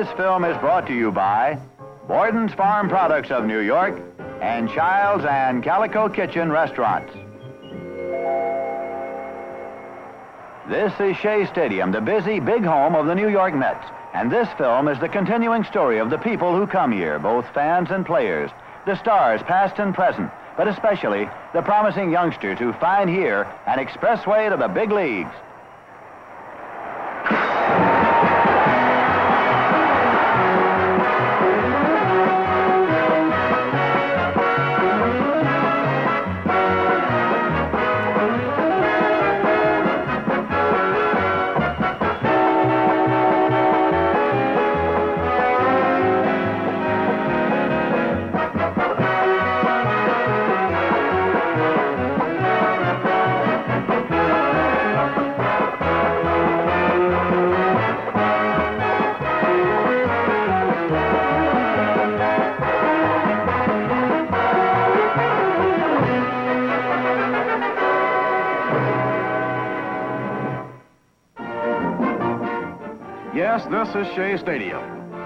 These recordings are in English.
This film is brought to you by Borden's Farm Products of New York and Child's and Calico Kitchen Restaurants. This is Shea Stadium, the busy, big home of the New York Mets. And this film is the continuing story of the people who come here, both fans and players, the stars past and present, but especially the promising youngsters who find here an expressway to the big leagues. Yes, this is Shea Stadium.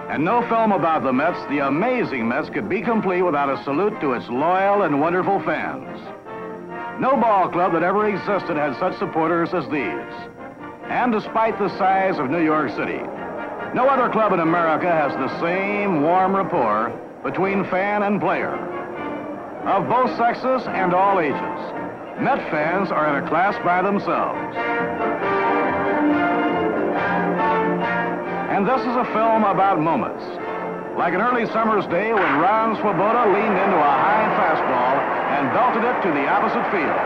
And no film about the Mets, the amazing Mets, could be complete without a salute to its loyal and wonderful fans. No ball club that ever existed had such supporters as these. And despite the size of New York City, no other club in America has the same warm rapport between fan and player. Of both sexes and all ages, Met fans are in a class by themselves. And this is a film about moments. Like an early summer's day when Ron Swoboda leaned into a high fastball and belted it to the opposite field.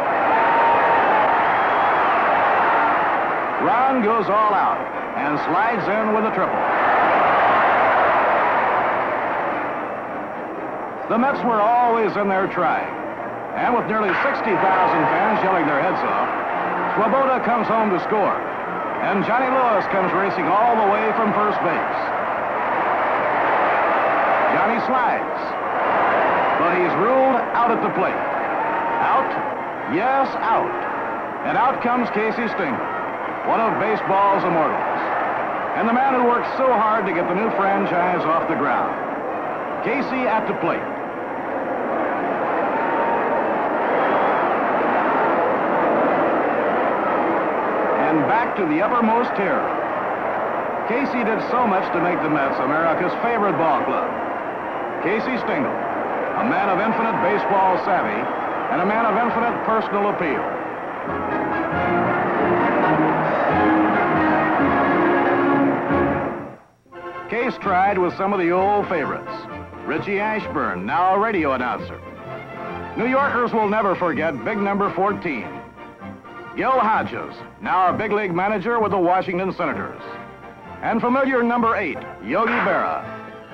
Ron goes all out and slides in with a triple. The Mets were always in there trying. And with nearly 60,000 fans yelling their heads off, Swoboda comes home to score. And Johnny Lewis comes racing all the way from first base. Johnny slides, but he's ruled out at the plate. Out? Yes, out. And out comes Casey Stengel, one of baseball's immortals, and the man who worked so hard to get the new franchise off the ground. Casey at the plate. And back to the uppermost tier. Casey did so much to make the Mets America's favorite ball club. Casey Stengel, a man of infinite baseball savvy and a man of infinite personal appeal. Case tried with some of the old favorites. Richie Ashburn, now a radio announcer. New Yorkers will never forget big number 14. Gil Hodges, now a big league manager with the Washington Senators. And familiar number 8, Yogi Berra,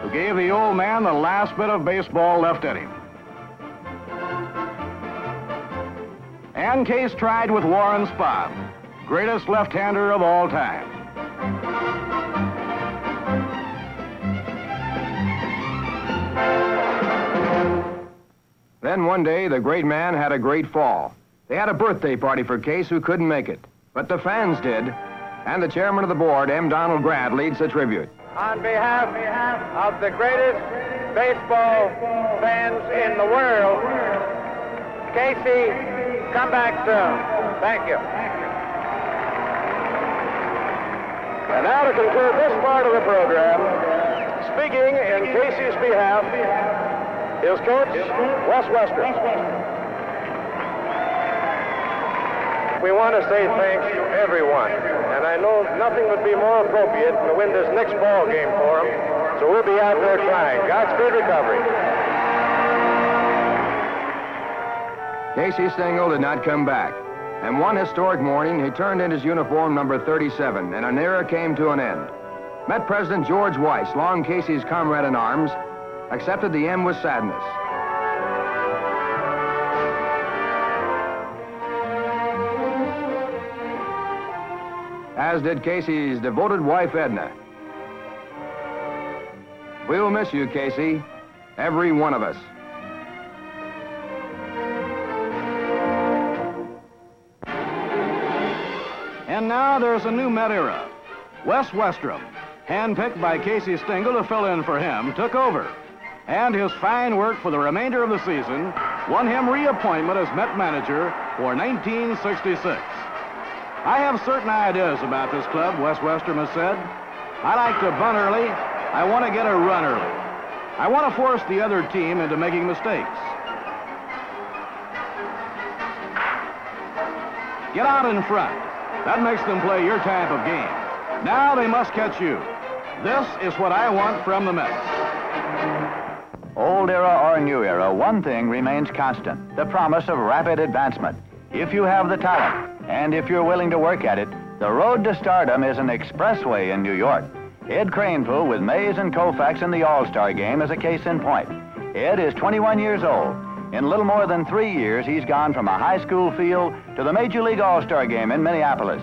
who gave the old man the last bit of baseball left in him. And Case tried with Warren Spahn, greatest left-hander of all time. Then one day, the great man had a great fall. They had a birthday party for Case who couldn't make it, but the fans did. And the chairman of the board, M. Donald Grant, leads the tribute. On behalf of the greatest baseball fans in the world, Casey, come back soon. Thank you. And now to conclude this part of the program, speaking in Casey's behalf, is Coach Wes Western. We want to say thanks to everyone, and I know nothing would be more appropriate to win this next ball game for them, so we'll be out there trying. Godspeed recovery. Casey Stengel did not come back, and one historic morning, he turned in his uniform number 37, and an era came to an end. Met President George Weiss, long Casey's comrade in arms, accepted the M with sadness. As did Casey's devoted wife, Edna. We'll miss you, Casey, every one of us. And now there's a new Met era. Wes Westrom, handpicked by Casey Stengel to fill in for him, took over. And his fine work for the remainder of the season won him reappointment as Met manager for 1966. I have certain ideas about this club, Wes Westrom has said. I like to bunt early. I want to get a run early. I want to force the other team into making mistakes. Get out in front. That makes them play your type of game. Now they must catch you. This is what I want from the Mets. Old era or new era, one thing remains constant, the promise of rapid advancement. If you have the talent, and if you're willing to work at it, the road to stardom is an expressway in New York. Ed Kranepool with Mays and Koufax in the All-Star game is a case in point. Ed is 21 years old. In little more than 3 years, he's gone from a high school field to the Major League All-Star game in Minneapolis.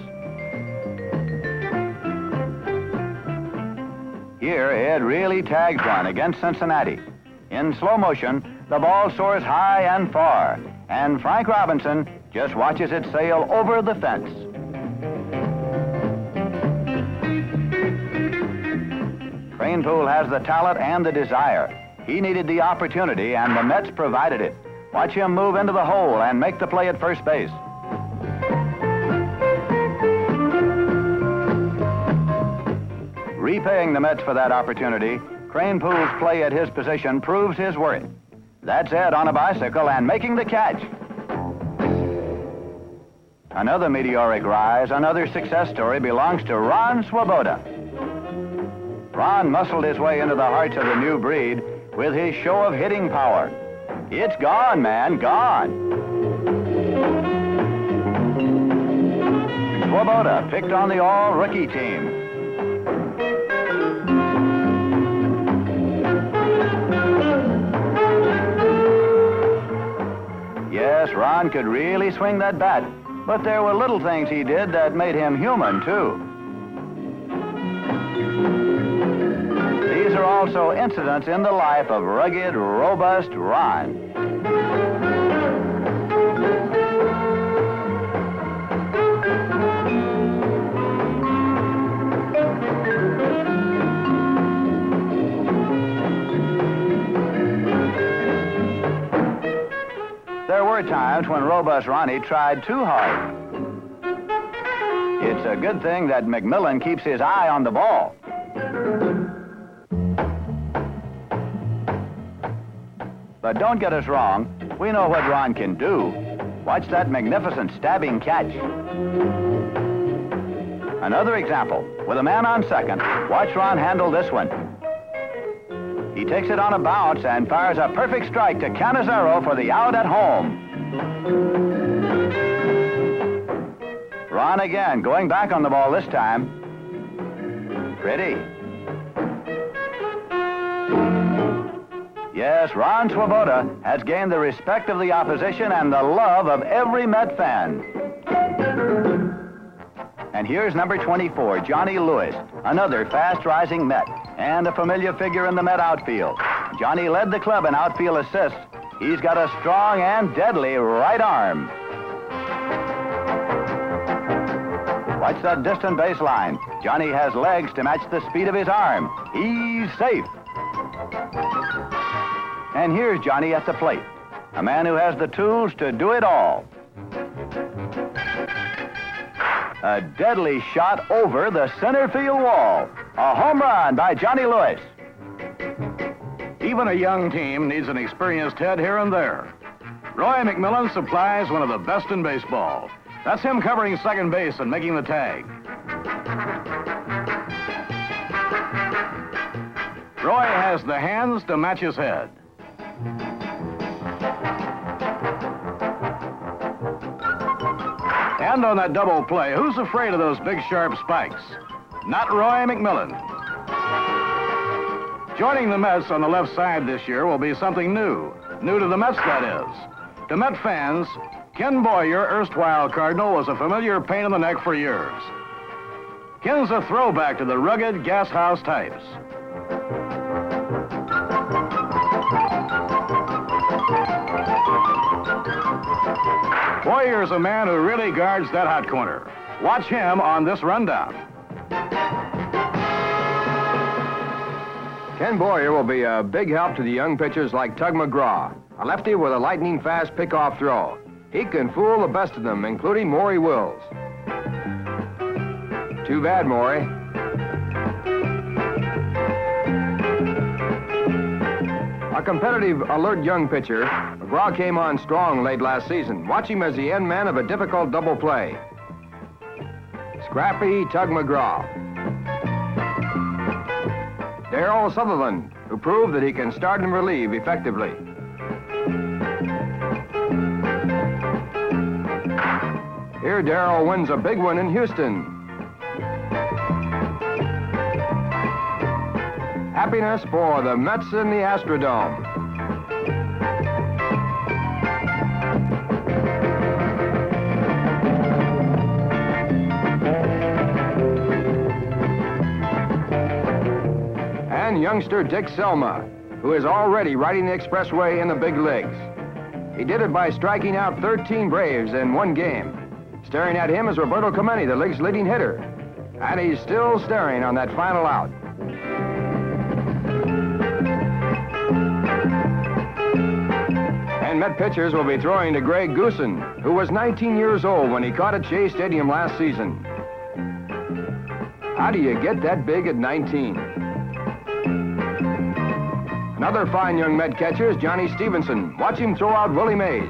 Here, Ed really tags one against Cincinnati. In slow motion, the ball soars high and far, and Frank Robinson just watches it sail over the fence. Kranepool has the talent and the desire. He needed the opportunity, and the Mets provided it. Watch him move into the hole and make the play at first base. Repaying the Mets for that opportunity, Kranepool's play at his position proves his worth. That's Ed on a bicycle and making the catch. Another meteoric rise, another success story belongs to Ron Swoboda. Ron muscled his way into the hearts of the new breed with his show of hitting power. It's gone, man, gone. Swoboda picked on the all-rookie team. Yes, Ron could really swing that bat, but there were little things he did that made him human, too. These are also incidents in the life of rugged, robust Ron. There were times when robust Ronnie tried too hard. It's a good thing that McMillan keeps his eye on the ball. But don't get us wrong, we know what Ron can do. Watch that magnificent stabbing catch. Another example, with a man on second, watch Ron handle this one. He takes it on a bounce and fires a perfect strike to Cannizzaro for the out at home. Ron again, going back on the ball this time. Pretty. Yes, Ron Swoboda has gained the respect of the opposition and the love of every Met fan. And here's number 24, Johnny Lewis, another fast-rising Met and a familiar figure in the Met outfield. Johnny led the club in outfield assists. He's got a strong and deadly right arm. Watch that distant baseline. Johnny has legs to match the speed of his arm. He's safe. And here's Johnny at the plate, a man who has the tools to do it all. A deadly shot over the center field wall. A home run by Johnny Lewis. Even a young team needs an experienced head here and there. Roy McMillan supplies one of the best in baseball. That's him covering second base and making the tag. Roy has the hands to match his head. And on that double play, who's afraid of those big sharp spikes? Not Roy McMillan. Joining the Mets on the left side this year will be something new. New to the Mets, that is. To Met fans, Ken Boyer, erstwhile Cardinal, was a familiar pain in the neck for years. Ken's a throwback to the rugged gas house types. Boyer's a man who really guards that hot corner. Watch him on this rundown. Ken Boyer will be a big help to the young pitchers like Tug McGraw, a lefty with a lightning-fast pickoff throw. He can fool the best of them, including Maury Wills. Too bad, Maury. A competitive, alert young pitcher, McGraw came on strong late last season. Watch him as the end man of a difficult double play. Scrappy Tug McGraw. Darrell Sutherland, who proved that he can start and relieve effectively. Here, Darrell wins a big one in Houston. Happiness for the Mets in the Astrodome. And youngster Dick Selma, who is already riding the Expressway in the big leagues. He did it by striking out 13 Braves in one game. Staring at him is Roberto Clemente, the league's leading hitter. And he's still staring on that final out. And Met pitchers will be throwing to Greg Goosen, who was 19 years old when he caught at Shea Stadium last season. How do you get that big at 19? Another fine young Met catcher is Johnny Stevenson. Watch him throw out Willie Mays.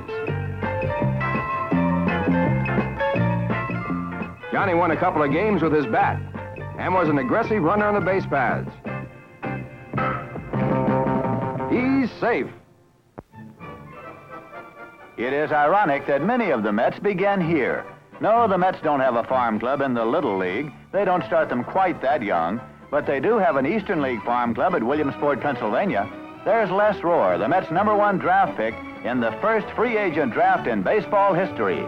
Johnny won a couple of games with his bat and was an aggressive runner on the base paths. He's safe. It is ironic that many of the Mets began here. No, the Mets don't have a farm club in the Little League. They don't start them quite that young. But they do have an Eastern League farm club at Williamsport, Pennsylvania. There's Les Rohr, the Mets' #1 draft pick in the first free agent draft in baseball history.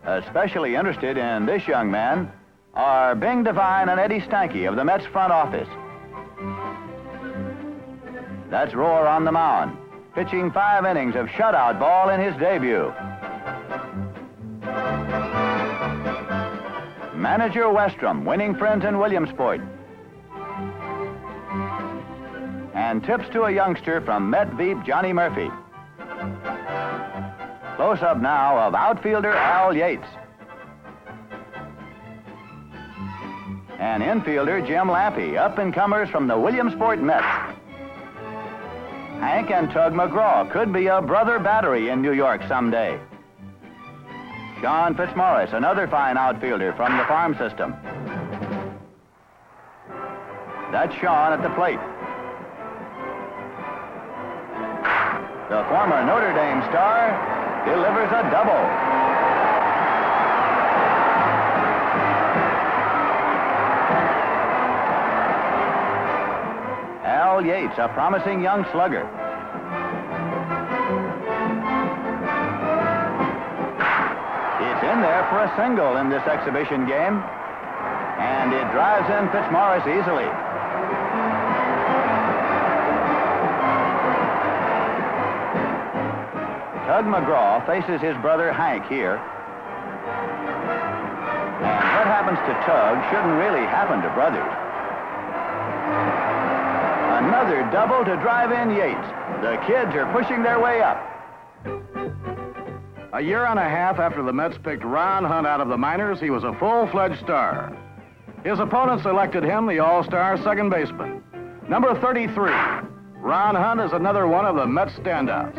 Especially interested in this young man are Bing Devine and Eddie Stanky of the Mets front office. That's Rohr on the mound, pitching 5 innings of shutout ball in his debut. Manager Westrom, winning friends in Williamsport. And tips to a youngster from Met Veep Johnny Murphy. Close-up now of outfielder Al Yates. And infielder Jim Lampy, up-and-comers from the Williamsport Mets. Hank and Tug McGraw could be a brother battery in New York someday. Sean Fitzmaurice, another fine outfielder from the farm system. That's Sean at the plate. The former Notre Dame star delivers a double. Al Yates, a promising young slugger. It's in there for a single in this exhibition game. And it drives in Fitzmaurice easily. Tug McGraw faces his brother Hank here. And what happens to Tug shouldn't really happen to brothers. Another double to drive in Yates. The kids are pushing their way up. A year and a half after the Mets picked Ron Hunt out of the minors, he was a full-fledged star. His opponents elected him the All-Star second baseman. Number 33, Ron Hunt is another one of the Mets standouts.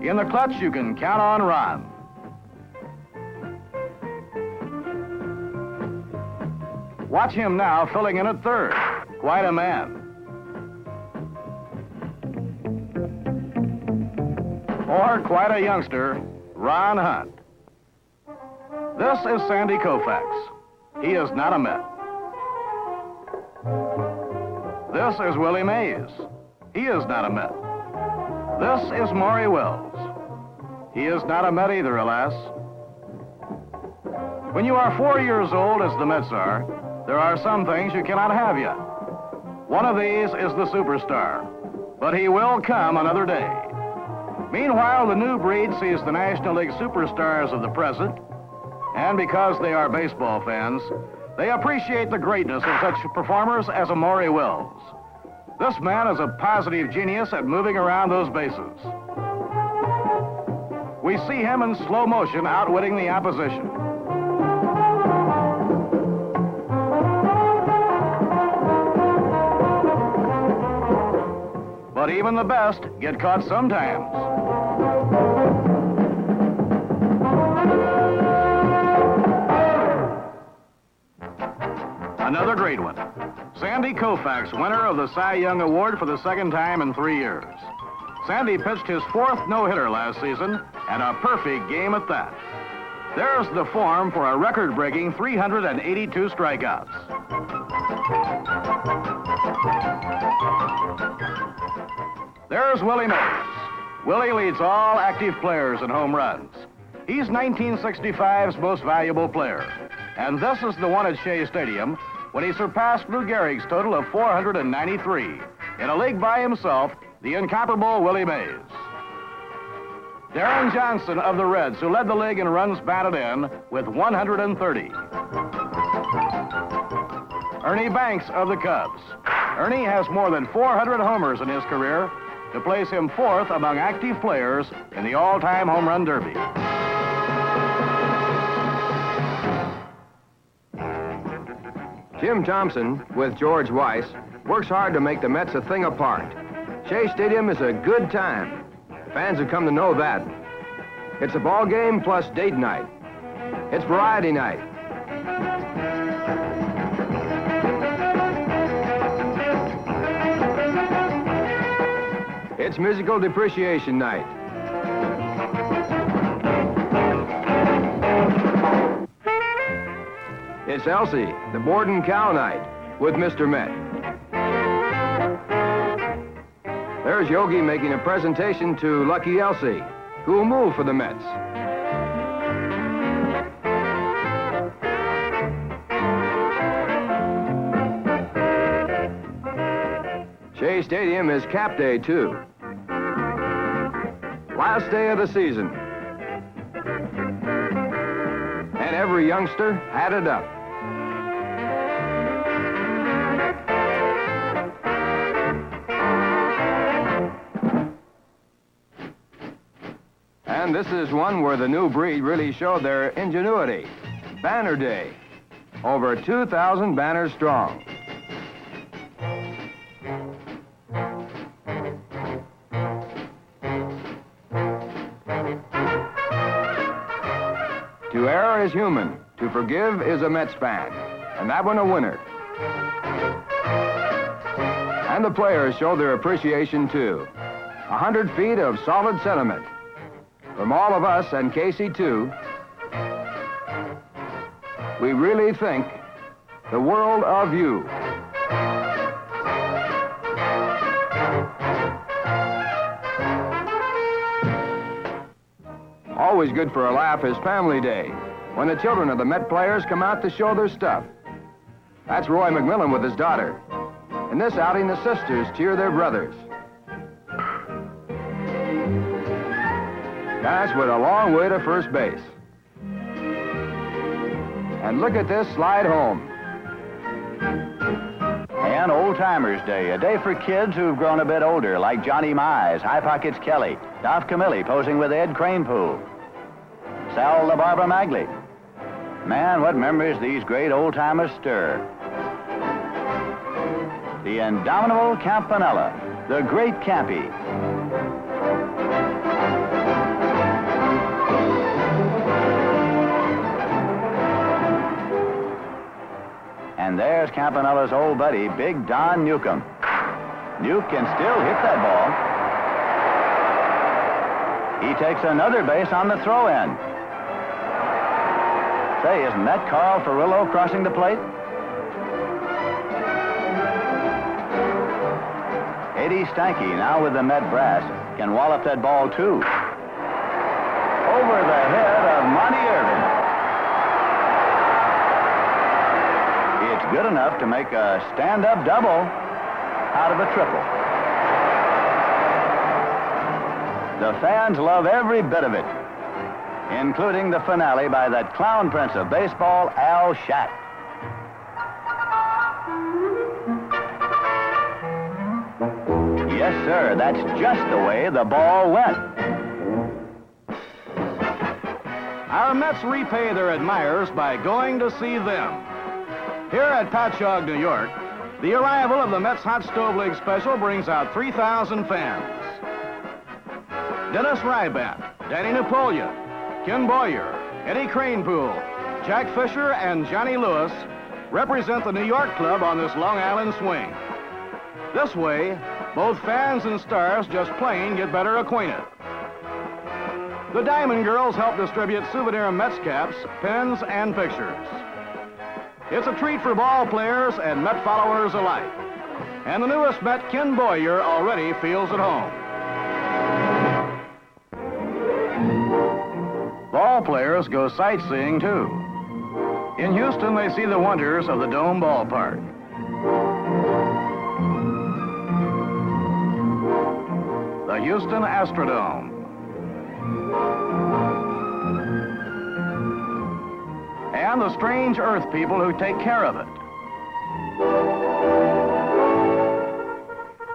In the clutch, you can count on Ron. Watch him now filling in at third. Quite a man. Or quite a youngster, Ron Hunt. This is Sandy Koufax. He is not a Met. This is Willie Mays. He is not a Met. This is Maury Wills. He is not a Met either, alas. When you are 4 years old, as the Mets are, there are some things you cannot have yet. One of these is the superstar, but he will come another day. Meanwhile, the new breed sees the National League superstars of the present, and because they are baseball fans, they appreciate the greatness of such performers as Amaury Wills. This man is a positive genius at moving around those bases. We see him in slow motion outwitting the opposition. But even the best get caught sometimes. Another great one. Sandy Koufax, winner of the Cy Young Award for the second time in 3 years. Sandy pitched his fourth no-hitter last season, and a perfect game at that. There's the form for a record-breaking 382 strikeouts. There's Willie Mays. Willie leads all active players in home runs. He's 1965's most valuable player. And this is the one at Shea Stadium when he surpassed Lou Gehrig's total of 493. In a league by himself, the incomparable Willie Mays. Darren Johnson of the Reds, who led the league in runs batted in with 130. Ernie Banks of the Cubs. Ernie has more than 400 homers in his career to place him fourth among active players in the all-time home run derby. Jim Thompson, with George Weiss, works hard to make the Mets a thing apart. Shea Stadium is a good time. Fans have come to know that. It's a ball game plus date night. It's variety night. It's musical depreciation night. It's Elsie, the board and cow night, with Mr. Met. There's Yogi making a presentation to Lucky Elsie, who will move for the Mets. Shea Stadium is Cap Day, too. Last day of the season. And every youngster had it up. And this is one where the new breed really showed their ingenuity. Banner Day. Over 2,000 banners strong. To err is human. To forgive is a Mets fan. And that one a winner. And the players show their appreciation, too. 100 feet of solid sentiment. From all of us, and Casey, too, we really think the world of you. Always good for a laugh is Family Day, when the children of the Met players come out to show their stuff. That's Roy McMillan with his daughter. In this outing, the sisters cheer their brothers. That's with a long way to first base. And look at this slide home. And Old Timers Day, a day for kids who've grown a bit older, like Johnny Mize, High Pockets Kelly, Dolph Camilli posing with Ed Kranepool, Sal the Barber Magley. Man, what memories these great old-timers stir. The indomitable Campanella, the great Campy. And there's Campanella's old buddy, Big Don Newcomb. Nuke can still hit that ball. He takes another base on the throw-in. Say, isn't that Carl Furillo crossing the plate? Eddie Stanky, now with the Met brass, can wallop that ball, too. Over the head of Monty Irvin. It's good enough to make a stand-up double out of a triple. The fans love every bit of it, including the finale by that clown prince of baseball, Al Shack. Yes, sir, that's just the way the ball went. Our Mets repay their admirers by going to see them. Here at Patchogue, New York, the arrival of the Mets Hot Stove League Special brings out 3,000 fans. Dennis Rybat, Danny Napoleon, Ken Boyer, Eddie Kranepool, Jack Fisher, and Johnny Lewis represent the New York club on this Long Island swing. This way, both fans and stars just plain get better acquainted. The Diamond Girls help distribute souvenir Mets caps, pens, and pictures. It's a treat for ball players and Met followers alike. And the newest Met, Ken Boyer, already feels at home. Ball players go sightseeing, too. In Houston, they see the wonders of the Dome Ballpark. The Houston Astrodome. And the strange Earth people who take care of it.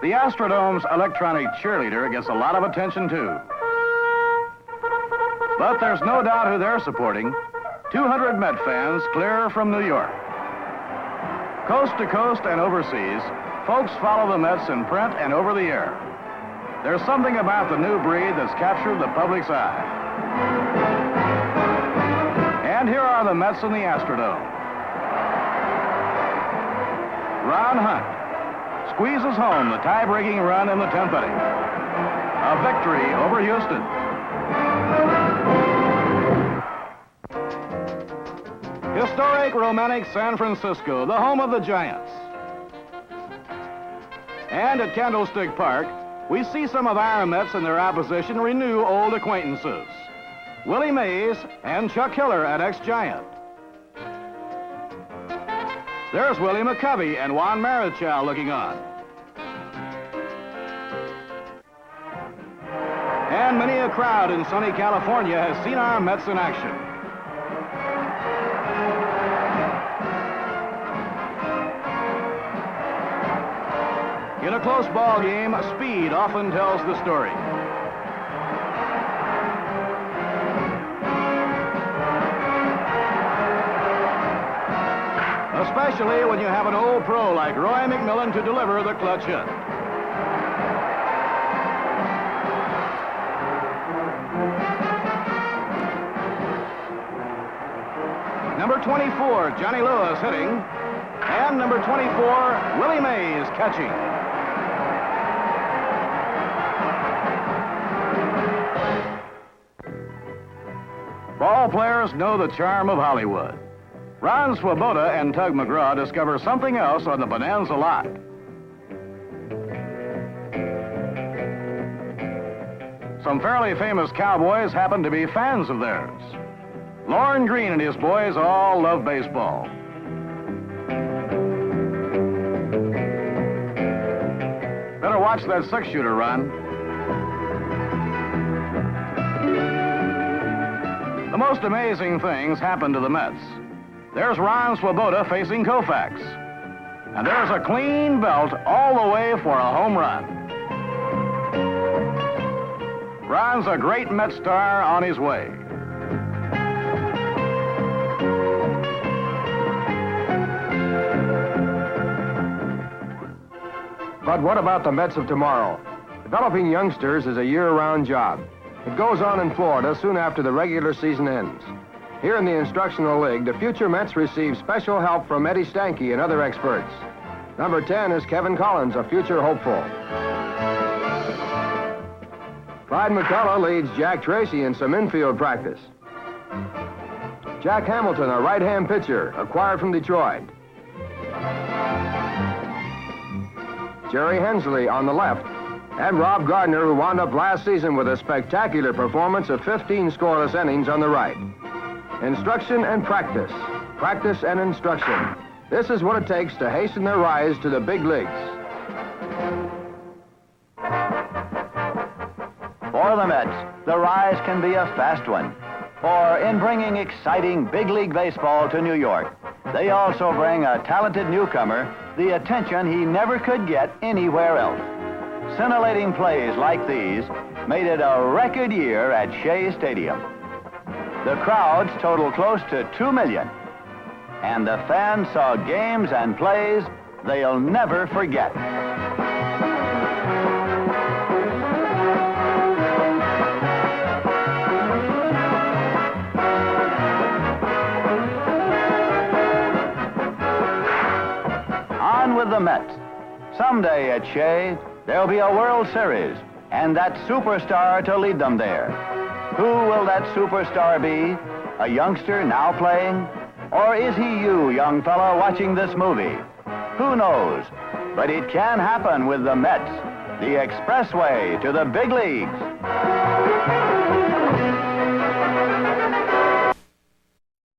The Astrodome's electronic cheerleader gets a lot of attention, too. But there's no doubt who they're supporting. 200 Met fans clear from New York. Coast to coast and overseas, folks follow the Mets in print and over the air. There's something about the new breed that's captured the public's eye. And here are the Mets in the Astrodome. Ron Hunt squeezes home the tie-breaking run in the 10th inning. A victory over Houston. Historic, romantic San Francisco, the home of the Giants. And at Candlestick Park, we see some of our Mets and their opposition renew old acquaintances. Willie Mays and Chuck Hiller at ex-Giant. There's Willie McCovey and Juan Marichal looking on. And many a crowd in sunny California has seen our Mets in action. In a close ball game, speed often tells the story. Especially when you have an old pro like Roy McMillan to deliver the clutch hit. Number 24, Johnny Lewis hitting, and number 24, Willie Mays catching. Ball players know the charm of Hollywood. Ron Swoboda and Tug McGraw discover something else on the Bonanza lot. Some fairly famous cowboys happen to be fans of theirs. Lorne Greene and his boys all love baseball. Better watch that six-shooter, Ron. The most amazing things happen to the Mets. There's Ron Swoboda facing Koufax. And there's a clean belt all the way for a home run. Ron's a great Met star on his way. But what about the Mets of tomorrow? Developing youngsters is a year-round job. It goes on in Florida soon after the regular season ends. Here in the Instructional League, the future Mets receive special help from Eddie Stanky and other experts. Number 10 is Kevin Collins, a future hopeful. Clyde McCullough leads Jack Tracy in some infield practice. Jack Hamilton, a right-hand pitcher, acquired from Detroit. Jerry Hensley on the left. And Rob Gardner, who wound up last season with a spectacular performance of 15 scoreless innings on the right. Instruction and practice. Practice and instruction. This is what it takes to hasten their rise to the big leagues. For the Mets, the rise can be a fast one. For in bringing exciting big league baseball to New York, they also bring a talented newcomer the attention he never could get anywhere else. Scintillating plays like these made it a record year at Shea Stadium. The crowds total close to 2 million, and the fans saw games and plays they'll never forget. On with the Mets. Someday at Shea, there'll be a World Series, and that superstar to lead them there. Who will that superstar be? A youngster now playing? Or is he you, young fella, watching this movie? Who knows? But it can happen with the Mets, the Expressway to the big leagues.